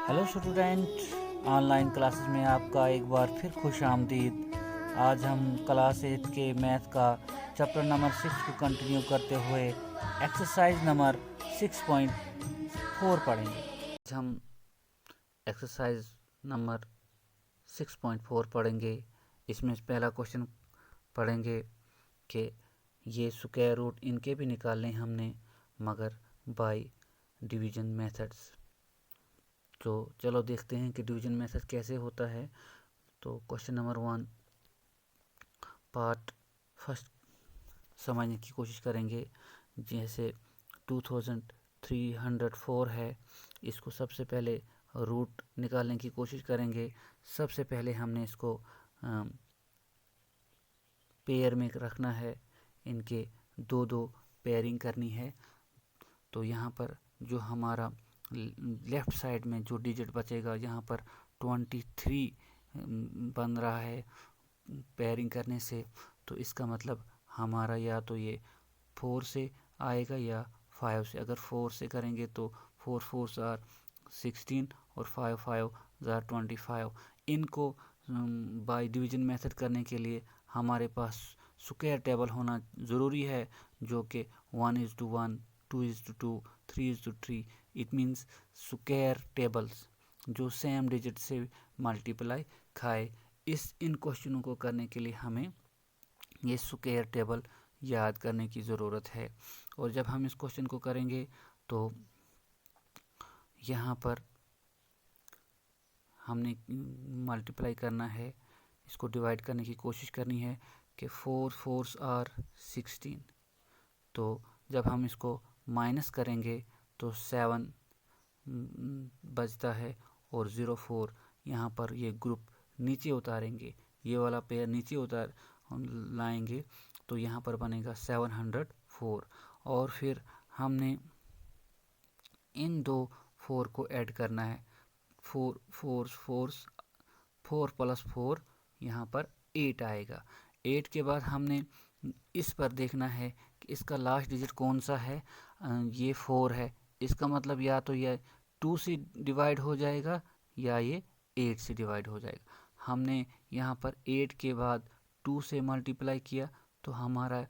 Hello student, online classes में आपका एक बार फिर खुश आमदीद। आज हम क्लास 8 के मैथ का चैप्टर नंबर 6 को कंटिन्यू करते हुए एक्सरसाइज नंबर 6.4 पढ़ेंगे। आज हम एक्सरसाइज नंबर 6.4 पढ़ेंगे। इसमें पहला क्वेश्चन पढ़ेंगे कि ये स्क्वायर रूट इनके भी निकालने हमने, मगर बाय डिवीजन मेथड्स। तो चलो देखते हैं कि डिवीजन मेथड कैसे होता है। तो क्वेश्चन नंबर 1 पार्ट फर्स्ट समझने की कोशिश करेंगे। जैसे 2304 है, इसको सबसे पहले रूट निकालने की कोशिश करेंगे। सबसे पहले हमने इसको पेयर में रखना है, इनके दो दो पेयरिंग करनी है। तो यहाँ पर जो हमारा लेफ़्ट साइड में जो डिजिट बचेगा, यहाँ पर 23 बन रहा है पेयरिंग करने से। तो इसका मतलब हमारा या तो ये 4 से आएगा या 5 से। अगर 4 से करेंगे तो 4 4 आर 16 और 5 5 जार 25। इनको बाय डिवीजन मेथड करने के लिए हमारे पास स्क्वायर टेबल होना ज़रूरी है, जो कि 1:1, 2:2, 3:3। इट मीन्स स्क्वायर टेबल्स जो सेम डिजिट से मल्टीप्लाई खाए। इन क्वेश्चनों को करने के लिए हमें ये स्क्वायर टेबल याद करने की ज़रूरत है। और जब हम इस क्वेश्चन को करेंगे तो यहाँ पर हमने मल्टीप्लाई करना है, इसको डिवाइड करने की कोशिश करनी है कि 4 4 आर 16। तो जब हम इसको माइनस करेंगे तो 7 बचता है और 0 4 यहाँ पर ये ग्रुप नीचे उतारेंगे, ये वाला पेयर नीचे उतार लाएंगे तो यहाँ पर बनेगा 704। और फिर हमने इन दो 4 को ऐड करना है। 4 4 4 4 + 4 यहाँ पर 8 आएगा। 8 के बाद हमने इस पर देखना है कि इसका लास्ट डिजिट कौन सा है। ये 4 है, इसका मतलब या तो ये 2 से डिवाइड हो जाएगा या ये 8 से डिवाइड हो जाएगा। हमने यहाँ पर 8 के बाद 2 से मल्टीप्लाई किया तो हमारा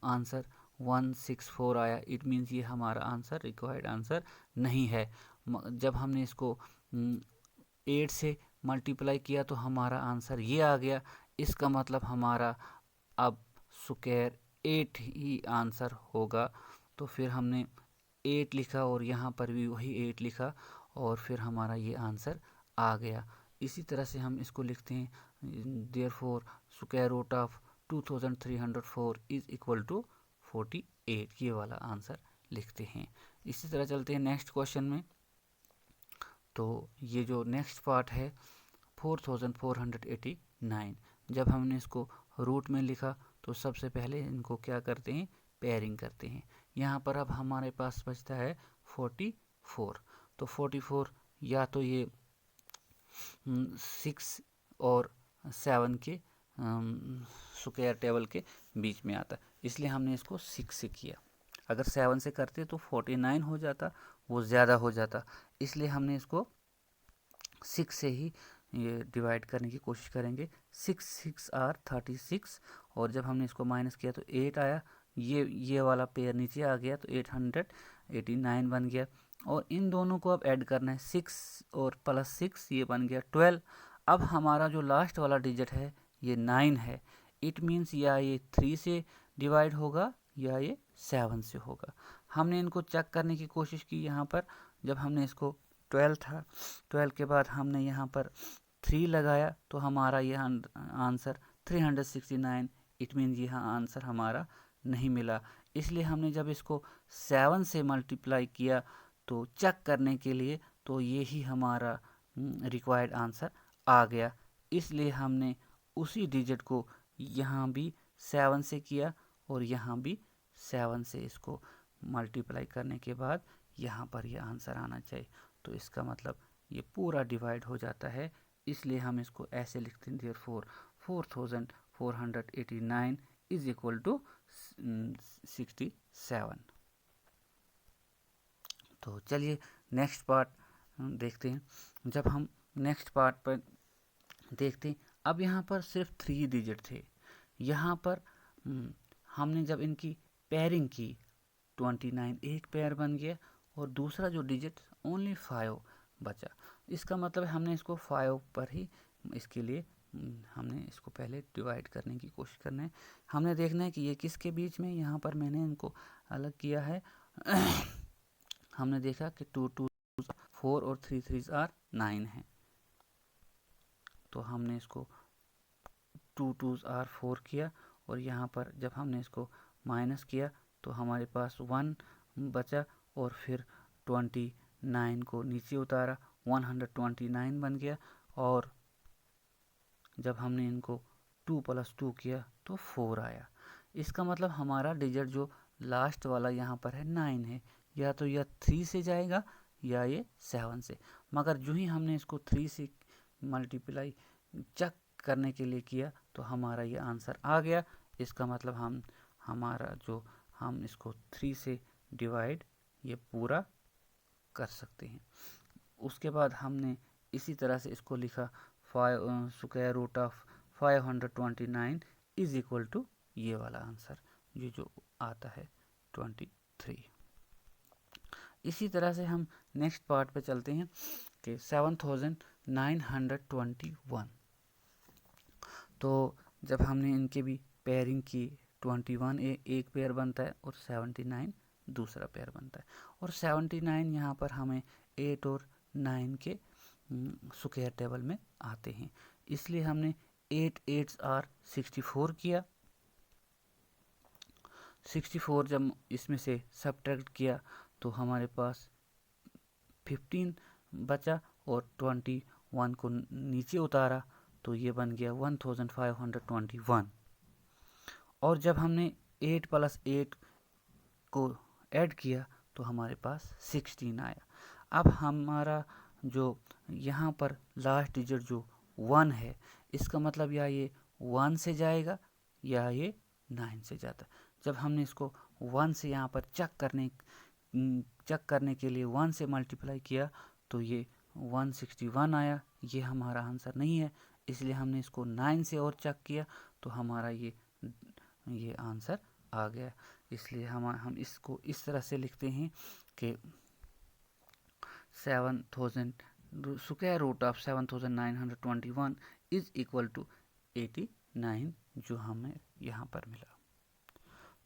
आंसर 164 आया। इट मीन्स ये हमारा आंसर रिक्वायर्ड आंसर नहीं है। जब हमने इसको 8 से मल्टीप्लाई किया तो हमारा आंसर ये आ गया। इसका मतलब हमारा अब स्क्वायर 8 ही आंसर होगा। तो फिर हमने 8 लिखा और यहाँ पर भी वही 8 लिखा और फिर हमारा ये आंसर आ गया। इसी तरह से हम इसको लिखते हैं, therefore square root of 2304 is equal to 48। ये वाला आंसर लिखते हैं। इसी तरह चलते हैं नेक्स्ट क्वेश्चन में। तो ये जो नेक्स्ट पार्ट है 4489, जब हमने इसको रूट में लिखा तो सबसे पहले इनको क्या करते हैं, पेयरिंग करते हैं। यहाँ पर अब हमारे पास बचता है 44। तो 44 या तो ये 6 और 7 के स्क्वायर टेबल के बीच में आता, इसलिए हमने इसको 6 से किया। अगर 7 से करते तो 49 हो जाता, वो ज़्यादा हो जाता, इसलिए हमने इसको 6 से ही ये डिवाइड करने की कोशिश करेंगे। 6 6 आर 36 और जब हमने इसको माइनस किया तो 8 आया। ये वाला पेयर नीचे आ गया तो 889 बन गया। और इन दोनों को अब ऐड करना है, 6 और +6 ये बन गया 12। अब हमारा जो लास्ट वाला डिजिट है ये 9 है। इट मीन्स या ये 3 से डिवाइड होगा या ये 7 से होगा। हमने इनको चेक करने की कोशिश की। यहाँ पर जब हमने इसको 12 था, 12 के बाद हमने यहाँ पर 3 लगाया तो हमारा यह आंसर 369। इट मीन्स यह आंसर हमारा नहीं मिला। इसलिए हमने जब इसको 7 से मल्टीप्लाई किया तो चेक करने के लिए, तो ये ही हमारा रिक्वायर्ड आंसर आ गया। इसलिए हमने उसी डिजिट को यहाँ भी 7 से किया और यहाँ भी 7 से इसको मल्टीप्लाई करने के बाद यहाँ पर यह आंसर आना चाहिए। तो इसका मतलब ये पूरा डिवाइड हो जाता है, इसलिए हम इसको ऐसे लिखते हैं, देयरफॉर 4489 इज इक्वल टू 67। तो चलिए नेक्स्ट पार्ट देखते हैं। जब हम नेक्स्ट पार्ट पर देखते हैं, अब यहाँ पर सिर्फ 3 डिजिट थे। यहाँ पर हमने जब इनकी पेयरिंग की 29 एक पेयर बन गया और दूसरा जो डिजिट ओनली 5 बचा। इसका मतलब हमने इसको 5 पर ही इसके लिए हमने इसको पहले डिवाइड करने की कोशिश करना है। हमने देखना है कि ये किसके बीच में, यहाँ पर मैंने इनको अलग किया है। हमने देखा कि 2 2s 4 और 3 3s आर 9 है, तो हमने इसको 2 2s आर 4 किया और यहाँ पर जब हमने इसको माइनस किया तो हमारे पास 1 बचा और फिर 29 को नीचे उतारा, 129 बन गया। और जब हमने इनको 2 + 2 किया तो 4 आया। इसका मतलब हमारा डिजिट जो लास्ट वाला यहाँ पर है 9 है, या तो यह 3 से जाएगा या ये 7 से। मगर जो ही हमने इसको 3 से मल्टीप्लाई चेक करने के लिए किया तो हमारा ये आंसर आ गया। इसका मतलब हम इसको 3 से डिवाइड ये पूरा कर सकते हैं। उसके बाद हमने इसी तरह से इसको लिखा 5 square root of 529 is equal to ये वाला आंसर, ये जो आता है 23। इसी तरह से हम नेक्स्ट पार्ट पे चलते हैं कि 7921। तो जब हमने इनके भी पेयरिंग की 21 एक पेयर बनता है और 79 दूसरा पेयर बनता है। और 79 यहाँ पर हमें 8 और 9 के स्क्वायर टेबल में आते हैं, इसलिए हमने 8 8s आर 64 किया। 64 जब इसमें से सब्ट्रैक्ट किया तो हमारे पास 15 बचा और 21 को नीचे उतारा तो ये बन गया 1521। और जब हमने 8 + 8 को ऐड किया तो हमारे पास 16 आया। अब हमारा जो यहाँ पर लास्ट डिजिट जो 1 है, इसका मतलब या ये 1 से जाएगा या ये 9 से जाता है। जब हमने इसको 1 से यहाँ पर चेक करने के लिए 1 से मल्टीप्लाई किया तो ये 161 आया। ये हमारा आंसर नहीं है, इसलिए हमने इसको 9 से और चेक किया तो हमारा ये आंसर आ गया। इसलिए हम इसको इस तरह से लिखते हैं कि 7000 square root of 7921 is equal to 89, जो हमें यहाँ पर मिला।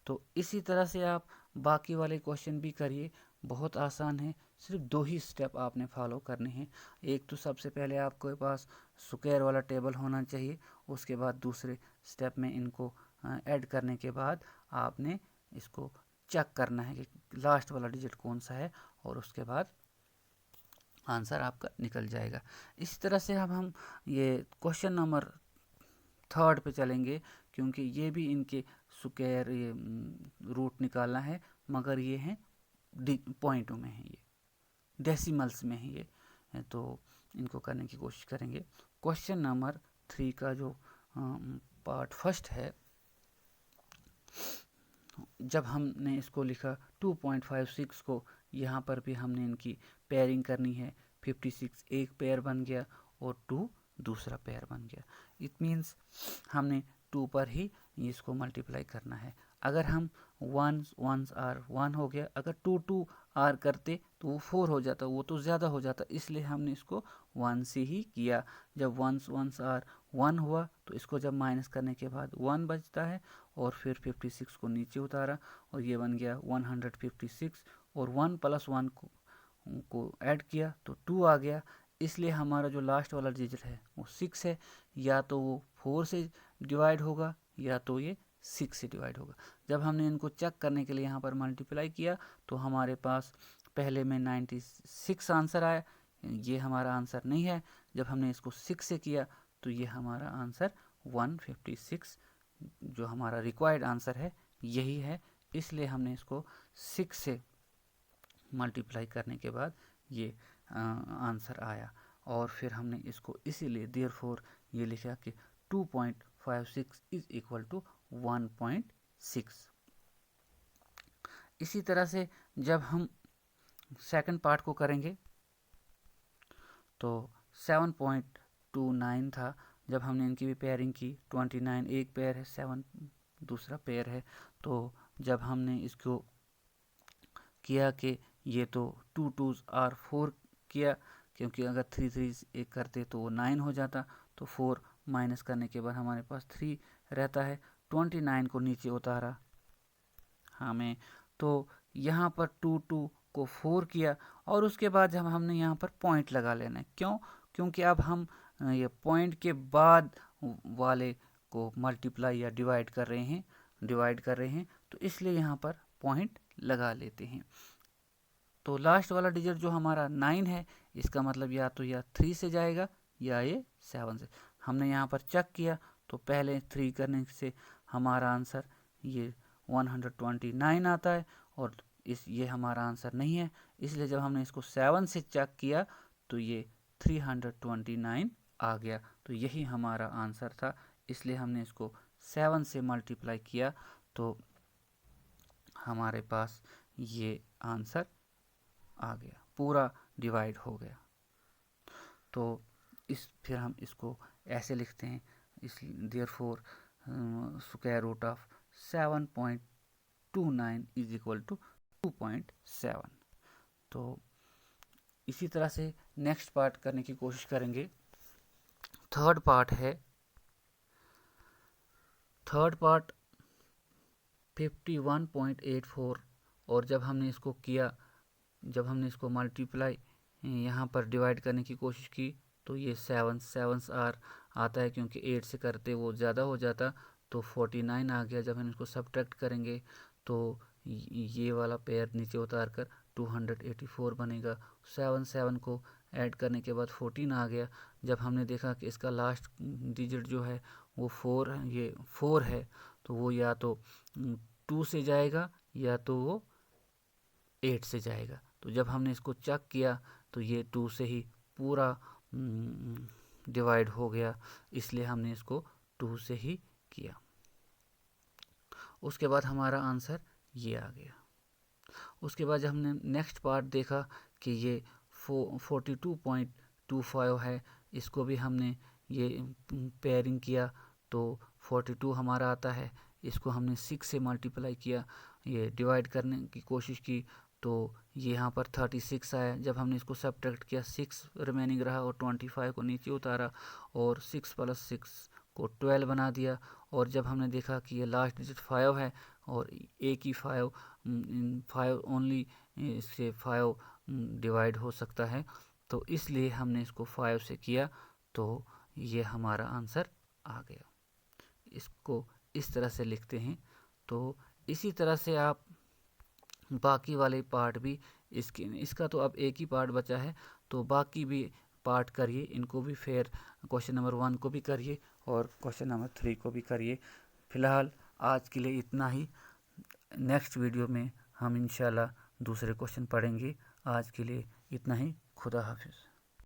तो इसी तरह से आप बाकी वाले क्वेश्चन भी करिए, बहुत आसान है। सिर्फ 2 ही स्टेप आपने फॉलो करने हैं। एक तो सबसे पहले आपके पास स्क्वायर वाला टेबल होना चाहिए, उसके बाद दूसरे स्टेप में इनको ऐड करने के बाद आपने इसको चेक करना है कि लास्ट वाला डिजिट कौन सा है, और उसके बाद आंसर आपका निकल जाएगा। इस तरह से अब हम ये क्वेश्चन नंबर 3 पे चलेंगे, क्योंकि ये भी इनके स्क्वायर ये रूट निकालना है, मगर ये हैं पॉइंटों में है, ये डेसिमल्स में है ये, तो इनको करने की कोशिश करेंगे। क्वेश्चन नंबर 3 का जो पार्ट फर्स्ट है, जब हमने इसको लिखा 2.56 को, यहाँ पर भी हमने इनकी पेयरिंग करनी है। 56 एक पेयर बन गया और 2 दूसरा पेयर बन गया। इट मीन्स हमने 2 पर ही इसको मल्टीप्लाई करना है। अगर हम 1 आर 1 हो गया, अगर 2 2 आर करते तो वो 4 हो जाता, वो तो ज़्यादा हो जाता, इसलिए हमने इसको 1 से ही किया। जब 1 आर 1 हुआ तो इसको जब माइनस करने के बाद 1 बचता है, और फिर 56 को नीचे उतारा और ये बन गया 156, और 1 + 1 को ऐड किया तो 2 आ गया। इसलिए हमारा जो लास्ट वाला डिजिट है वो 6 है, या तो वो 4 से डिवाइड होगा या तो ये 6 से डिवाइड होगा। जब हमने इनको चेक करने के लिए यहाँ पर मल्टीप्लाई किया तो हमारे पास पहले में 96 आंसर आया, ये हमारा आंसर नहीं है। जब हमने इसको 6 से किया तो ये हमारा आंसर 156, जो हमारा रिक्वायर्ड आंसर है यही है, इसलिए हमने इसको 6 से मल्टीप्लाई करने के बाद ये आंसर आया। और फिर हमने इसको इसीलिए देयरफॉर ये लिखा कि 2.56 इज इक्वल टू 1.6। इसी तरह से जब हम सेकंड पार्ट को करेंगे तो 7.29 था। जब हमने इनकी भी पेयरिंग की, 29 एक पेयर है, 7 दूसरा पेयर है। तो जब हमने इसको किया कि ये तो 2 2s और 4 किया, क्योंकि अगर 3 3 एक करते तो वो 9 हो जाता। तो 4 माइनस करने के बाद हमारे पास 3 रहता है। 29 को नीचे उतारा हमें, तो यहाँ पर 2 2 को 4 किया और उसके बाद जब हमने यहाँ पर पॉइंट लगा लेना है। क्यों? क्योंकि अब हम ये पॉइंट के बाद वाले को मल्टीप्लाई या डिवाइड कर रहे हैं, तो इसलिए यहाँ पर पॉइंट लगा लेते हैं। तो लास्ट वाला डिजिट जो हमारा 9 है, इसका मतलब या तो या 3 से जाएगा या ये 7 से। हमने यहाँ पर चेक किया तो पहले 3 करने से हमारा आंसर ये 129 आता है और ये हमारा आंसर नहीं है। इसलिए जब हमने इसको 7 से चेक किया तो ये 329 आ गया। तो यही हमारा आंसर था, इसलिए हमने इसको 7 से मल्टीप्लाई किया तो हमारे पास ये आंसर आ गया, पूरा डिवाइड हो गया। तो फिर हम इसको ऐसे लिखते हैं, इस therefore square root of 7.29 is equal to 2.7। तो इसी तरह से नेक्स्ट पार्ट करने की कोशिश करेंगे। थर्ड पार्ट 51.84 और जब हमने इसको किया, जब हमने इसको मल्टीप्लाई यहाँ पर डिवाइड करने की कोशिश की तो ये 7 आर आता है, क्योंकि 8 से करते वो ज़्यादा हो जाता तो 49 आ गया। जब हम इसको सब्ट्रैक्ट करेंगे तो ये वाला पेयर नीचे उतार कर 284 बनेगा। 7 को ऐड करने के बाद 14 आ गया। जब हमने देखा कि इसका लास्ट डिजिट जो है वो 4 है, ये 4 है, तो वो या तो 2 से जाएगा या तो वो 8 से जाएगा। तो जब हमने इसको चेक किया तो ये 2 से ही पूरा डिवाइड हो गया, इसलिए हमने इसको 2 से ही किया। उसके बाद हमारा आंसर ये आ गया। उसके बाद जब हमने नेक्स्ट पार्ट देखा कि ये 42.25 है, इसको भी हमने ये पेयरिंग किया तो 42 हमारा आता है। इसको हमने 6 से मल्टीप्लाई किया, ये डिवाइड करने की कोशिश की तो ये यहाँ पर 36 आया। जब हमने इसको सब्ट्रैक्ट किया 6 रिमेनिंग रहा और 25 को नीचे उतारा और 6 + 6 को 12 बना दिया। और जब हमने देखा कि ये लास्ट डिजिट 5 है और एक ही 5 ओनली इससे 5 डिवाइड हो सकता है, तो इसलिए हमने इसको 5 से किया तो ये हमारा आंसर आ गया। इसको इस तरह से लिखते हैं। तो इसी तरह से आप बाकी वाले पार्ट भी इसका तो अब एक ही पार्ट बचा है, तो बाकी भी पार्ट करिए, इनको भी फिर क्वेश्चन नंबर 1 को भी करिए और क्वेश्चन नंबर 3 को भी करिए। फिलहाल आज के लिए इतना ही। नेक्स्ट वीडियो में हम इंशाल्लाह दूसरे क्वेश्चन पढ़ेंगे। आज के लिए इतना ही। खुदा हाफिज़।